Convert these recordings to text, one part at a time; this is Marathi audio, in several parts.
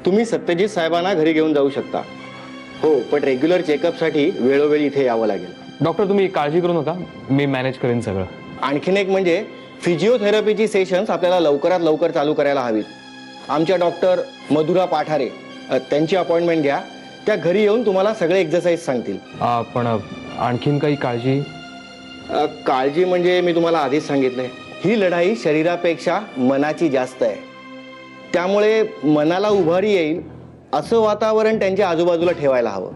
तुम्ही सत्यजित साहेबांना घरी घेऊन जाऊ शकता. हो, पण रेग्युलर चेकअपसाठी वेळोवेळी इथे यावं लागेल. डॉक्टर तुम्ही काळजी करू नका, मी मॅनेज करेन सगळं. आणखीन एक म्हणजे फिजिओथेरपीची सेशन्स आपल्याला लवकरात लवकर चालू करायला हवीत. आमच्या डॉक्टर मधुरा पाठारे त्यांची अपॉइंटमेंट घ्या. त्या घरी येऊन तुम्हाला सगळे एक्सरसाइज सांगतील. पण आणखीन काही काळजी? काळजी म्हणजे मी तुम्हाला आधीच सांगितलंय, ही लढाई शरीरापेक्षा मनाची जास्त आहे. त्यामुळे मनाला उभारी येईल असं वातावरण त्यांच्या आजूबाजूला ठेवायला हवं.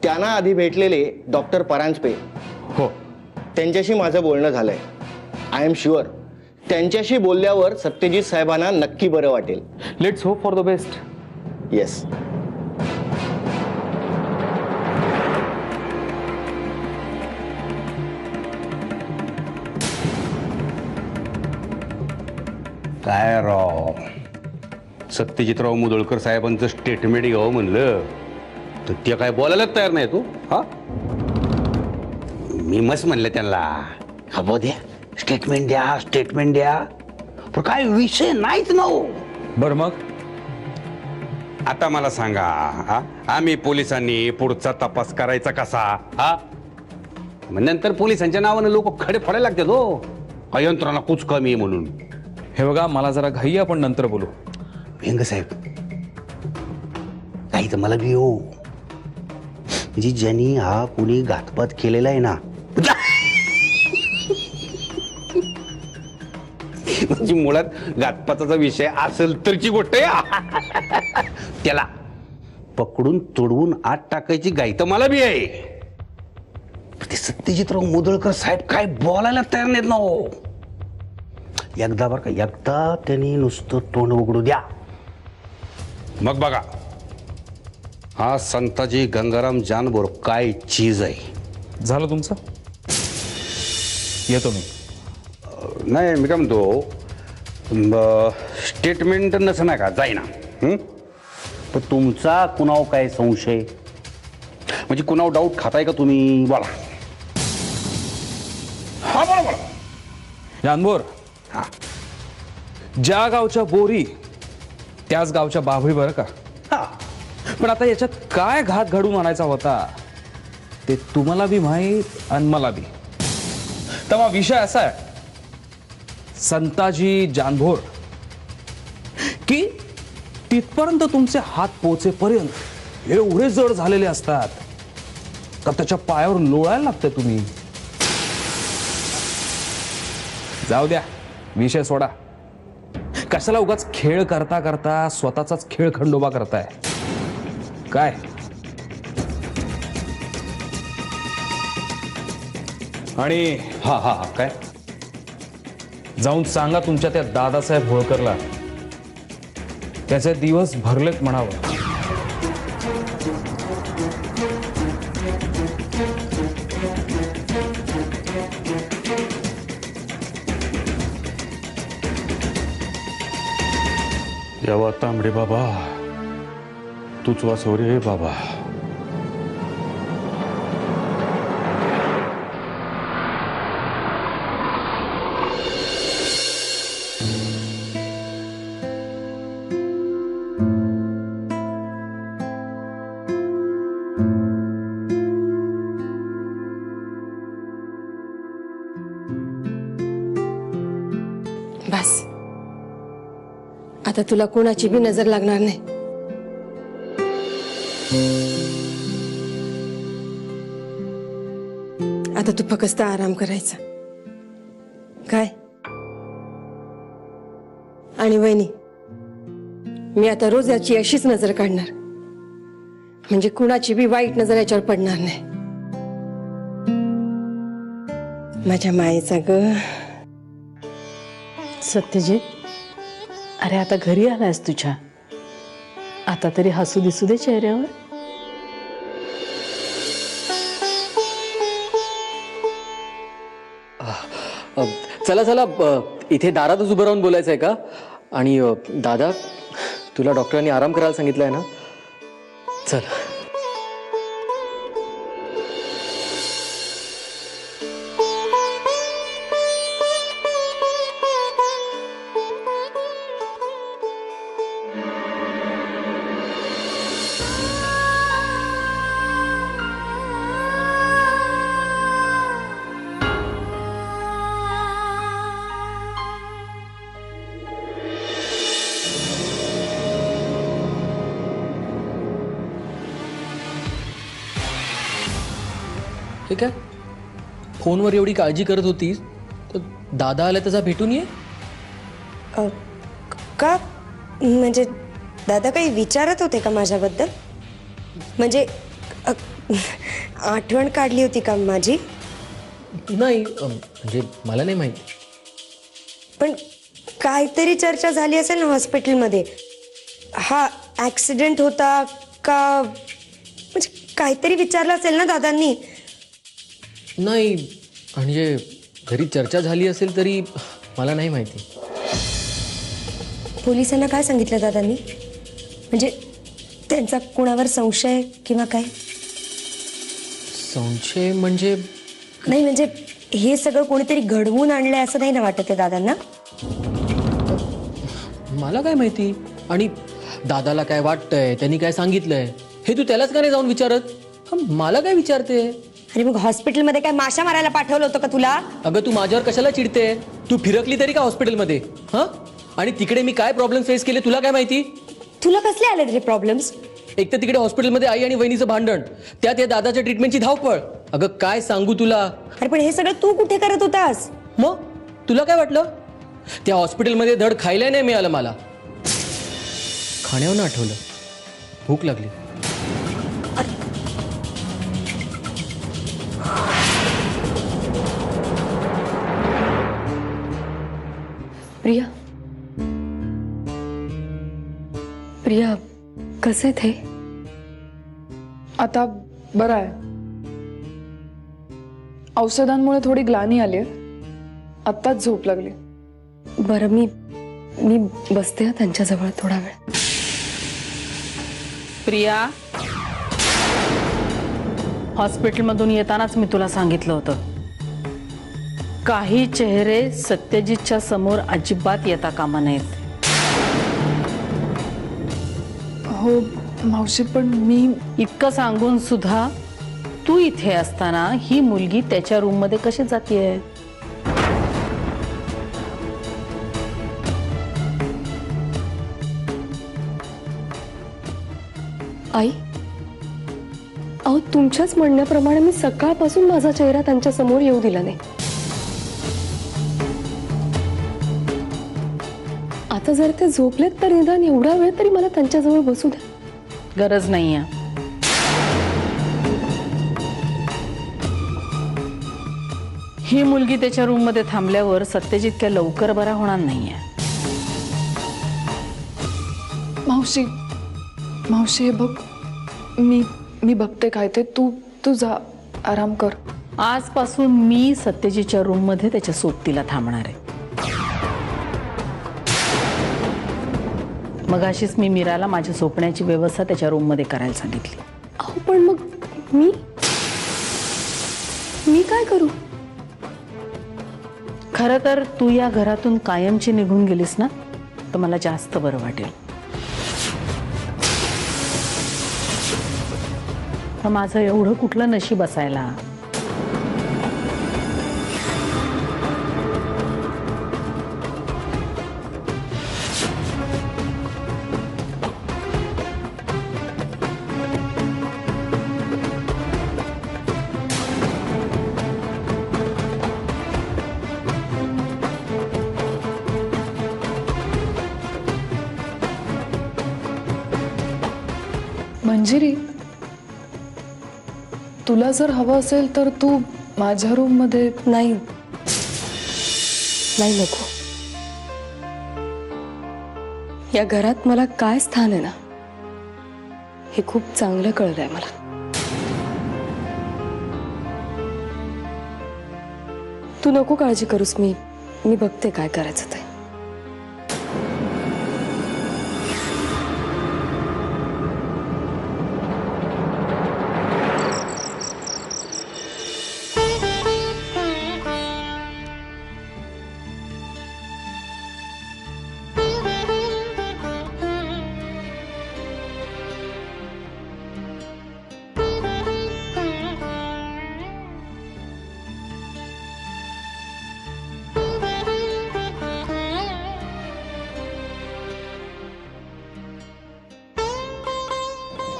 त्यांना आधी भेटलेले डॉक्टर परांजपे, हो, त्यांच्याशी माझं बोलणं झालंय. आय एम शुअर त्यांच्याशी बोलल्यावर सत्यजित साहेबांना नक्की बरं वाटेल. Let's hope for the best. Yes. काय राव, सत्यजितराव मुदोळकर साहेबांचं स्टेटमेंट घ्यावं म्हणलं तर ते काय बोलायलाच तयार नाही. तू हा, मी मस्त म्हणलं त्यांना, हा बो द्या स्टेटमेंट द्या, स्टेटमेंट द्या, पण काय विषय नाहीच ना हो. बरं मग आता मला सांगा, हा आम्ही पोलिसांनी पुढचा तपास करायचा कसा? हा मग नंतर पोलिसांच्या नावानं लोक खडे फोडायला लागतात हो, का यंत्रणा कुच कमी आहे म्हणून. हे बघा, मला जरा घाई, आपण नंतर बोलू. व्यंग साहेब, काही तर मला बी हो, म्हणजे ज्यांनी हा कुणी घातपात केलेला आहे ना, म्हणजे मुळात घातपाताचा विषय असेल तरची गोष्ट आहे, त्याला पकडून तोडवून आत टाकायची घाई तर मला बी आहे. ते सत्यजितराव मुदोळकर साहेब काय बोलायला तयार नाहीत ना हो. एकदा बरं का, एकदा त्यांनी नुसतं तोंड उघडू द्या, मग बघा हा संताजी गंगाराम जानबोर काय चीज आहे. झालं तुमचं? येतो मी. नाही, मी काय म्हणतो, स्टेटमेंट नसं नाही का जाईना, पण तुमचा कुणाव काय संशय, म्हणजे कुणाव डाऊट खाताय का तुम्ही? बोला. हा बोला बोला. जानबोर, हा, ज्या गावच्या बोरी त्याच गावच्या बाभळी, बरं का? हा, पण आता याच्यात काय घात घडून आणायचा होता ते तुम्हाला बी माहीत आणि मला बी. तेव्हा विषय असा आहे, संताजी जानभोर, की तिथपर्यंत तुमचे हात पोचेपर्यंत एवढे जड झालेले असतात का त्याच्या पायावर लोळायला लागते तुम्ही. जाऊ द्या, विषय सोडा. कशाला उगाच खेळ करता करता स्वतःचाच खेळ खंडोबा करताय काय? आणि हा हा हा, काय जाऊन सांगा तुमच्या त्या दादासाहेब होळकरला त्याचे दिवस भरलेत म्हणावं. यावा तांबडे बाबा, तूच वाचव रे बाबा. बस, आता तुला कोणाची बी नजर लागणार नाही. आता तू फक्त आराम करायचा काय. आणि वहिनी, मी आता रोज याची अशीच नजर काढणार, म्हणजे कुणाची बी वाईट नजर याच्यावर पडणार नाही. माझ्या मायेचा ग. सत्यजित, अरे आता घरी आलायस तुझ्या, आता तरी हसू दिसू दे चेहऱ्यावर. चला चला, इथे दारातच उभं राहून बोलायचं आहे का? आणि दादा, तुला डॉक्टरांनी आराम करायला सांगितलंय ना? चल. ते काय फोनवर एवढी काळजी करत होतीस तर दादा आला तसा भेटून ये. का म्हणजे दादा काही विचारत होते का माझ्याबद्दल? म्हणजे आठवण काढली होती का माझी? नाही म्हणजे मला नाही माहिती. पण काहीतरी चर्चा झाली असेल ना हॉस्पिटलमध्ये. हा ॲक्सिडेंट होता का म्हणजे काहीतरी विचारलं असेल ना दादांनी. नाही म्हणजे घरी चर्चा झाली असेल तरी मला नाही माहिती. पोलिसांना काय सांगितलं दादांनी? म्हणजे त्यांचा कुणावर संशय किंवा काय? संशय म्हणजे नाही म्हणजे हे सगळं कोणीतरी घडवून आणलंय असं नाही ना वाटत आहे दादांना? मला काय माहिती. आणि दादाला काय वाटतंय, त्यांनी काय सांगितलंय हे तू त्यालाच का नाही जाऊन विचारत? मला काय विचारते? अरे मग हॉस्पिटलमध्ये काय माशा मारायला पाठवलं होतं का तुला? अगं तू माझ्यावर कशाला चिडते? तू फिरकली तरी का हॉस्पिटलमध्ये? हां आणि तिकडे मी काय प्रॉब्लेम फेस केले तुला काय माहिती? तुला कसले आले रे प्रॉब्लेम्स? एक तर तिकडे हॉस्पिटलमध्ये आई आणि वहिनीचं भांडण, त्यात या दादाच्या ट्रीटमेंटची धावपळ. अगं काय सांगू तुला. अरे पण हे सगळं तू कुठे करत होतास? मग तुला काय वाटलं? त्या हॉस्पिटलमध्ये धड खायला नाही मिळालं मला. खाण्यावर आठवलं, भूक लागली. प्रिया, प्रिया कसे थे? आता बरं आहे. औषधांमुळे थोडी ग्लानी आली. आत्ताच झोप लागली. बरं मी बसते त्यांच्याजवळ थोडा वेळ. प्रिया, हॉस्पिटलमधून येतानाच मी तुला सांगितलं होतं, काही चेहरे सत्यजितच्या समोर अजिबात येता कामा नयेत. हो मावशी, पण मी इतकं सांगून सुद्धा तू इथे असताना ही मुलगी त्याच्या रूम मध्ये कशी जातीये? आई, अहो तुमच्याच म्हणण्याप्रमाणे मी सकाळपासून माझा चेहरा त्यांच्या समोर येऊ दिला नाही. आता जर ते झोपलेत तर निदान एवढा वेळ तरी मला त्यांच्याजवळ बसू द्या. गरज नाहीये. ही मुलगी त्याच्या रूम मध्ये थांबल्यावर सत्यजित काय लवकर बरा होणार नाहीये. मावशी मावशी हे बघ, मी बघते काय ते. तू जा, आराम कर. आजपासून मी सत्यजितच्या रूम मध्ये त्याच्या सोबतीला थांबणार आहे. मगाशीच मी मीराला माझ्या झोपण्याची व्यवस्था त्याच्या रूम मध्ये करायला सांगितली. अहो पण मग मी काय करू? खरं तर तू या घरातून कायमची निघून गेलीस ना, तर मला जास्त बरं वाटेल. तर माझं एवढं कुठलं नशीब असायला. मंजिरी, तुला जर हवं असेल तर तू माझ्या रूम मध्ये. नाही नाही, नको. या घरात मला काय स्थान आहे ना हे खूप चांगलं कळलंय मला. तू नको काळजी करूस, मी बघते काय करायचं ते.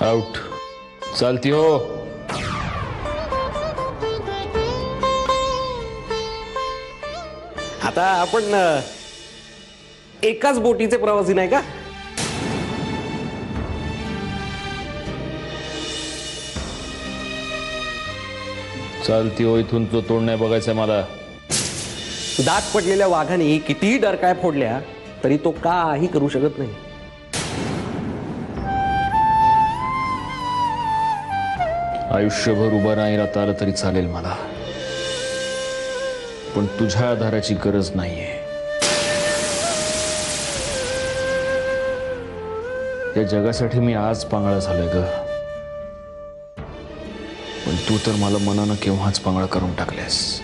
आउट. चालती हो. आता आपण एकाच बोटीचे प्रवासी नाही का? चालती हो इथून तो तोड नाही बघायचंय मला. दात पडलेल्या वाघाने कितीही डरकाय फोडल्या तरी तो काही करू शकत नाही. आयुष्यभर उभं नाही राहता आलं तरी चालेल मला, पण तुझ्या आधाराची गरज नाहीये. या जगासाठी मी आज पांगळा झालोय ग, पण तू तर मला मनानं केव्हाच पांगळा करून टाकलेस.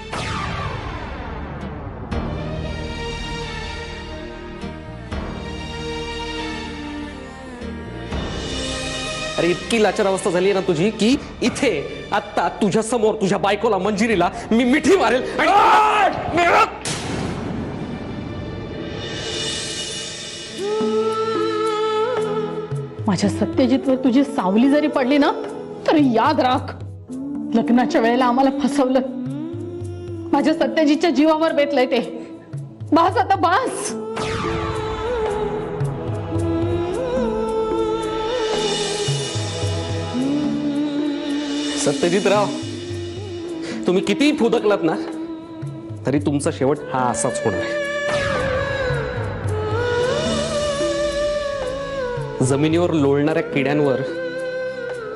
अरे इतकी लाचार अवस्था झाली ना तुझी की इथे आता तुझ्या समोर तुझ्या बायकोला मंजिरीला मी मिठी मारेल माझ्या सत्यजितवर तुझी सावली जरी पडली ना तरी याद राख, लग्नाच्या वेळेला आम्हाला फसवलं. माझ्या सत्यजितच्या जीवावर बेतलंय ते. बास आता बास. सत्यजितराव, तुम्ही कितीही फुदकलात ना तरी तुमचा शेवट हा असाच होणार आहे. जमिनीवर लोळणाऱ्या किड्यांवर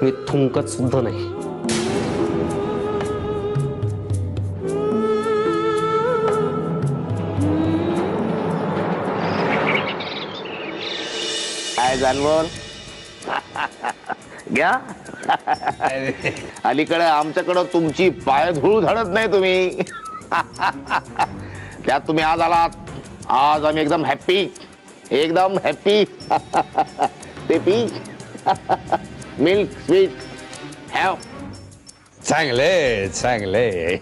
मी थुंकत सुद्धा नाही. काय जानवर घ्या. अलीकडे आमच्याकडं तुमची पायधूळ धडत नाही तुम्ही. त्यात तुम्ही आज आलात. आज आम्ही एकदम हॅप्पी, एकदम हॅप्पी. ते पी मिल्क स्वीट हॅव. चांगले चांगले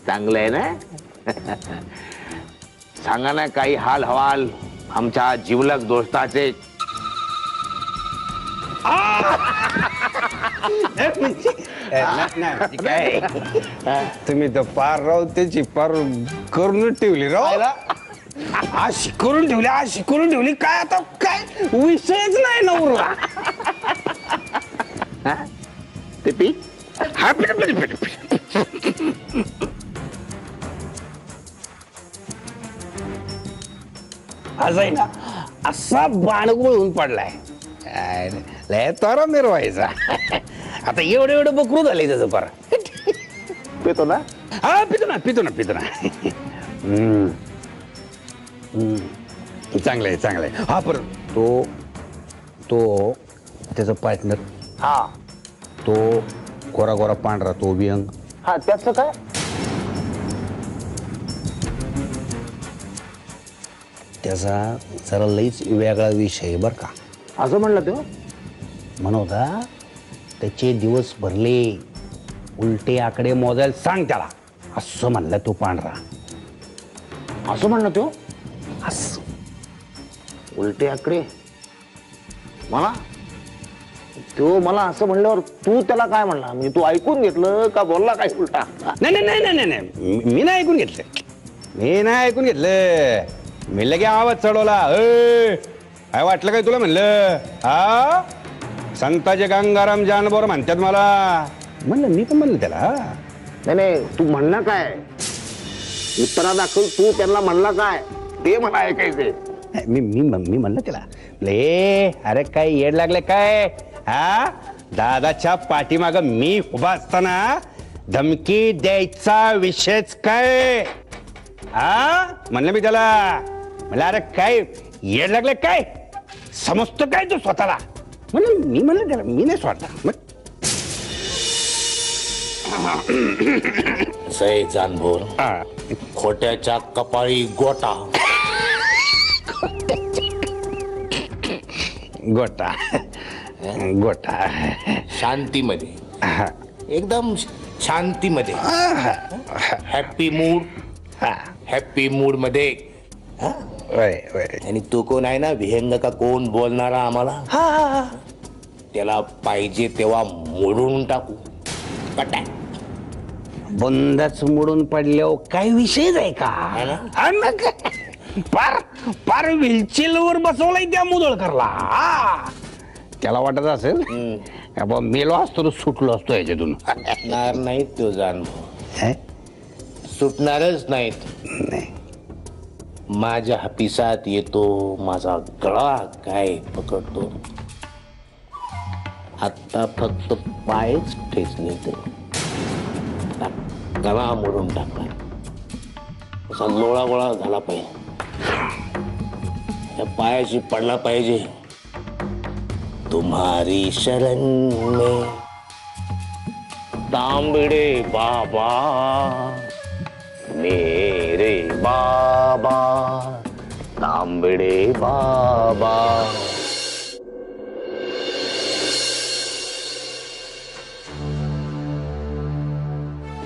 चांगलं आहे ना. सांगा ना काही हाल हवाल आमच्या जिवलग दोस्ताचे. काय तुम्ही तर पार राव त्याची पार करून ठेवली राव. अशी करून ठेवली, अशी करून ठेवली. काय आता काय विषयच नाही ना उरला. ते पी. हा पिट. आज आहे ना असा बाणगुळ होऊन पडलाय. लय तोरा मिरवायचा. आता एवढं एवढं बकरू झालंय त्याचं पार. पितो ना. हा पितो ना. चांगलं आहे. हा पर तो त्याचा पार्टनर, हा तो गोरा पांढरा, तो विहंग. हा त्याचं काय. त्याचा जरा लईच वेगळा विषय बर का. असं म्हणलं तो. म्हणता त्याचे दिवस भरले, उलटे आकडे मोजायला सांग त्याला, असं म्हणलं तो पांढरा. असं म्हणलं तो. असं उलटे आकडे मला. तो मला असं म्हणल्यावर तू त्याला काय म्हणला, म्हणजे तू ऐकून घेतलं का बोलला काय उलटा. नाही मी नाही ऐकून घेतलं. मी लगे आवाज चढवला. काय वाटलं काय तुला म्हणलं. हा संताचे गंगाराम जानबोर म्हणतात मला. म्हणलं मी पण म्हणलं त्याला. नाही तू म्हणला काय उत्तरादाखल तू त्यांना म्हणला काय ते मला ऐकायचंय. मी म्हणलं त्याला, ले अरे काय येड लागले काय. हा दादाच्या पाठीमाग मी उभा असताना धमकी द्यायचा विषयच काय. हा म्हणलं मी त्याला. म्हणलं अरे काय येड लागले काय, समजतो काय तू स्वतःला. म्हणलं मी म्हणलं त्याला, मी नाही स्वतः. सई जानभोर खोट्याच्या कपाळी गोटा. गोटा शांतीमध्ये, एकदम शांतीमध्ये. हॅप्पी मूड मध्ये. आणि तो कोण आहे ना विहंग का कोण बोलणारा आम्हाला, त्याला पाहिजे तेव्हा मोडून टाकू. बंदाच मोडून पडल्यावर काय विषय आहे का हा ना काय? पार पार व्हीलचेअरवर बसवलाय त्या मुदळकरला त्याला वाटत असेल बाबा मेलो असतो तर सुटलो असतो याच्यातून सुटणार नाहीत तो जाणतो सुटणारच नाहीत माझ्या हापिसात येतो माझा गळा काय पकडतो आता फक्त पायच ठेचले ते गळा मोडून टाकला असा लोळा गोळा झाला पाहिजे त्या पायाशी पडला पाहिजे तुम्हारी शरण में तांबड़े बाबा मेरे बाबा तांबड़े बाबा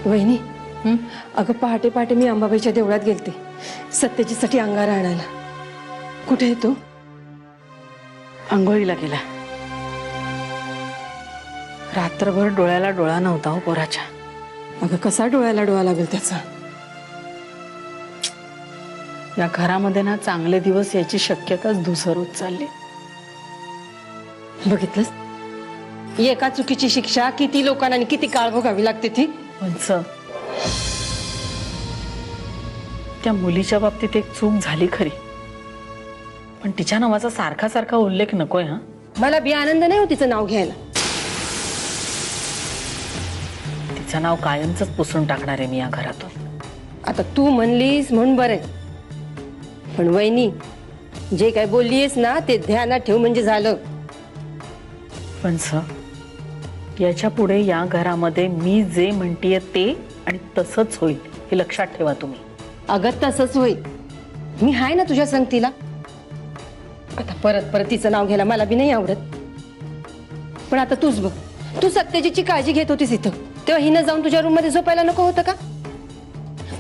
वहिनी अगं पहाटे पहाटे मी अंबाबाईच्या देवळात गेलते सत्यजीतसाठी अंगारा आणायला. कुठे आहे तो? आंघोळीला गेला. रात्रभर डोळ्याला डोळा नव्हता हो पोराच्या. अगं कसा डोळ्याला डोळा लागेल त्याचा? या घरामध्ये ना चांगले दिवस याची शक्यताच धुसर होत चालली. बघितलंस एका चुकीची शिक्षा किती लोकांना आणि किती काळ भोगावी लागते ती. पंच त्या मुलीच्या बाबतीत एक चूक झाली खरी पण तिच्या नावाचा सारखा सारखा उल्लेख नकोय. हा मला बी आनंद नाही हो तिचं नाव घ्यायला. तिचं नाव कायमच पुसून टाकणार आहे मी या घरातून. आता तू म्हणलीस म्हणून बरं पण वहिनी जे काय बोललीस ना ते ध्यानात ठेव म्हणजे झालं. पण याच्या पुढे या घरामध्ये मी जे म्हणतीये ते आणि तसंच होईल हे लक्षात ठेवा तुम्ही. अगं तसंच होईल. मी हाय ना तुझ्या संगतीला. आता परत परत तिचं नाव घ्यायला मला बी नाही आवडत पण आता तूच बघ तू सत्यजीतची काळजी घेत होतीस इथं तेव्हा हिनं जाऊन तुझ्या रूम मध्ये झोपायला नको होतं का?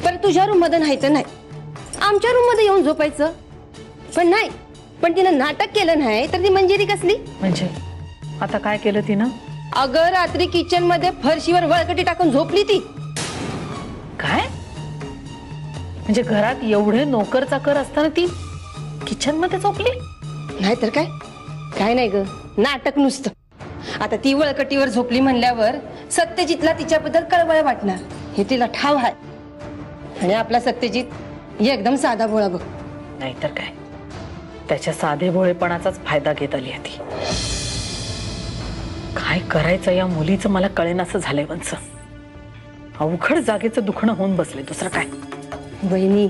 परत तुझ्या रूम मध्ये राहायचं नाही आमच्या रूम मध्ये येऊन झोपायचं पण नाही. पण तिनं नाटक केलं नाही तर ती मंजिरी कसली? म्हणजे आता काय केलं तिनं? अगं रात्री किचन मध्ये फरशीवर वळकटी टाकून झोपली ती. काय म्हणजे घरात एवढे नोकर चाकर असताना ती किचन मध्ये झोपली? नाहीतर काय. काय नाही ग नाटक नुसतं. आता ती वळकटीवर झोपली म्हणल्यावर सत्यजितला तिच्याबद्दल कळवळ वाटणार हे तिला ठाव आहे. आणि आपला सत्यजित एकदम साधा भोळा बघ. नाहीतर काय त्याच्या साधे भोळेपणाचाच फायदा घेत आली ती. काय करायचं या मुलीचं मला कळेनासं झालंय. वंच अवघड जागेचं दुखणं होऊन बसले दुसरं काय. बहिणी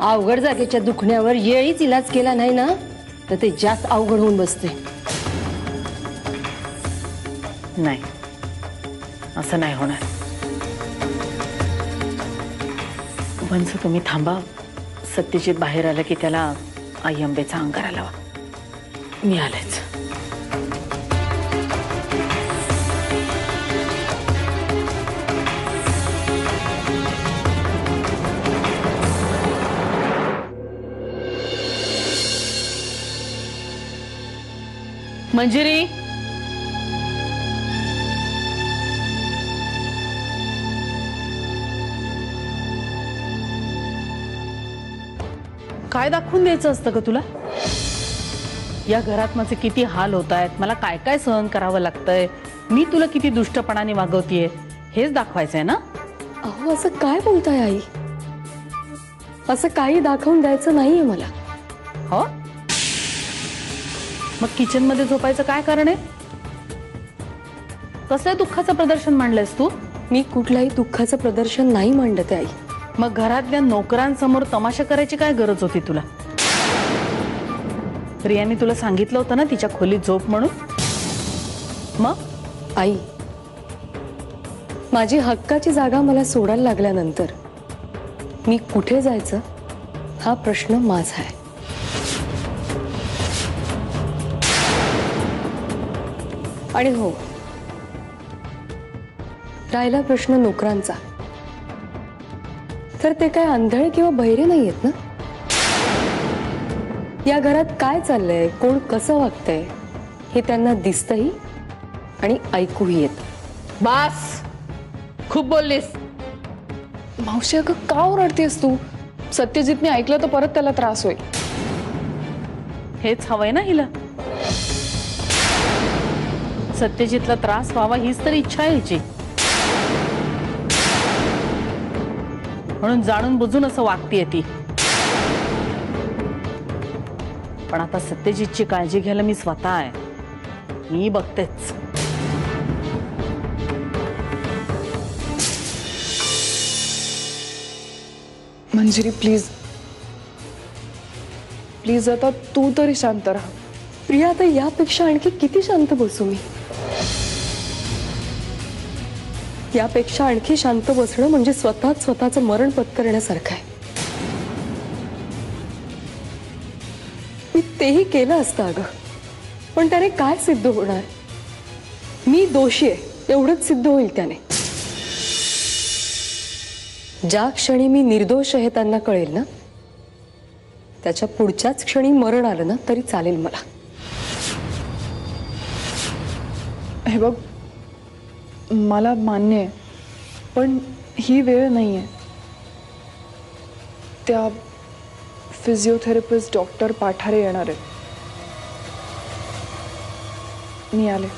अवघड जागेच्या दुखण्यावर येळीच इलाज केला नाही ना तर ते जास्त अवघड होऊन बसते. नाही असं नाही होणार. वंच तुम्ही थांबा. सत्यजित बाहेर आलं की त्याला आई अंबेचा अंगारा लावा. मी आलेच. मंजिरी काय दाखवून द्यायचं असतं का तुला? या घरात माझे किती हाल होत आहेत मला काय काय सहन करावं लागतंय मी तुला किती दुष्टपणाने वागवतीये हेच दाखवायचंय ना? अहो असं काय बोलताय आई? असं काही दाखवून द्यायचं नाहीये मला. हो मग किचन मध्ये झोपायचं काय कारण आहे? कसं दुःखाचं प्रदर्शन मांडलंयस तू? मी कुठल्याही दुःखाचं प्रदर्शन नाही मांडते आई. मग घरातल्या नोकरांसमोर तमाशा करायची काय गरज होती तुला? रियाने तुला सांगितलं होतं ना तिच्या खोलीत झोप म्हणून. मग आई माझी हक्काची जागा मला सोडायला लागल्यानंतर मी कुठे जायचं हा प्रश्न माझा आहे. आणि हो राहिला प्रश्न नोकरांचा तर ते काय आंधळे किंवा बहिरे नाही आहेत ना. या घरात काय चाललंय कोण कसं वागतंय हे त्यांना दिसतही आणि ऐकूही येत. बस खूप बोललीस. मावशी अगं का ओरडतेस तू? सत्यजितने ऐकलं तर परत त्याला त्रास होईल. हेच हवंय ना हिला. सत्यजितला त्रास व्हावा हीच तर इच्छा आहे हिची. म्हणून जाणून बुजून असं वागतीये ती. पण आता सत्यजितची काळजी घ्यायला मी स्वतः आहे. मी बघतेच. मंजिरी प्लीज प्लीज आता तू तरी शांत राहा. प्रिया, आता यापेक्षा आणखी किती शांत बसू मी? यापेक्षा आणखी शांत बसणं म्हणजे स्वतःचं मरण पत्करण्यासारखं आहे. मी तेही केलं असतं अगं, पण त्याने काय सिद्ध होणार? मी दोषी आहे एवढंच सिद्ध होईल त्याने. ज्या क्षणी मी निर्दोष आहे त्यांना कळेल ना, त्याच्या पुढच्याच क्षणी मरण आलं ना तरी चालेल मला. हे बघ, मला मान्य आहे, पण ही वेळ नाही आहे. त्या फिजिओथेरपिस्ट डॉक्टर पाठारे येणार आहेत. मी आले.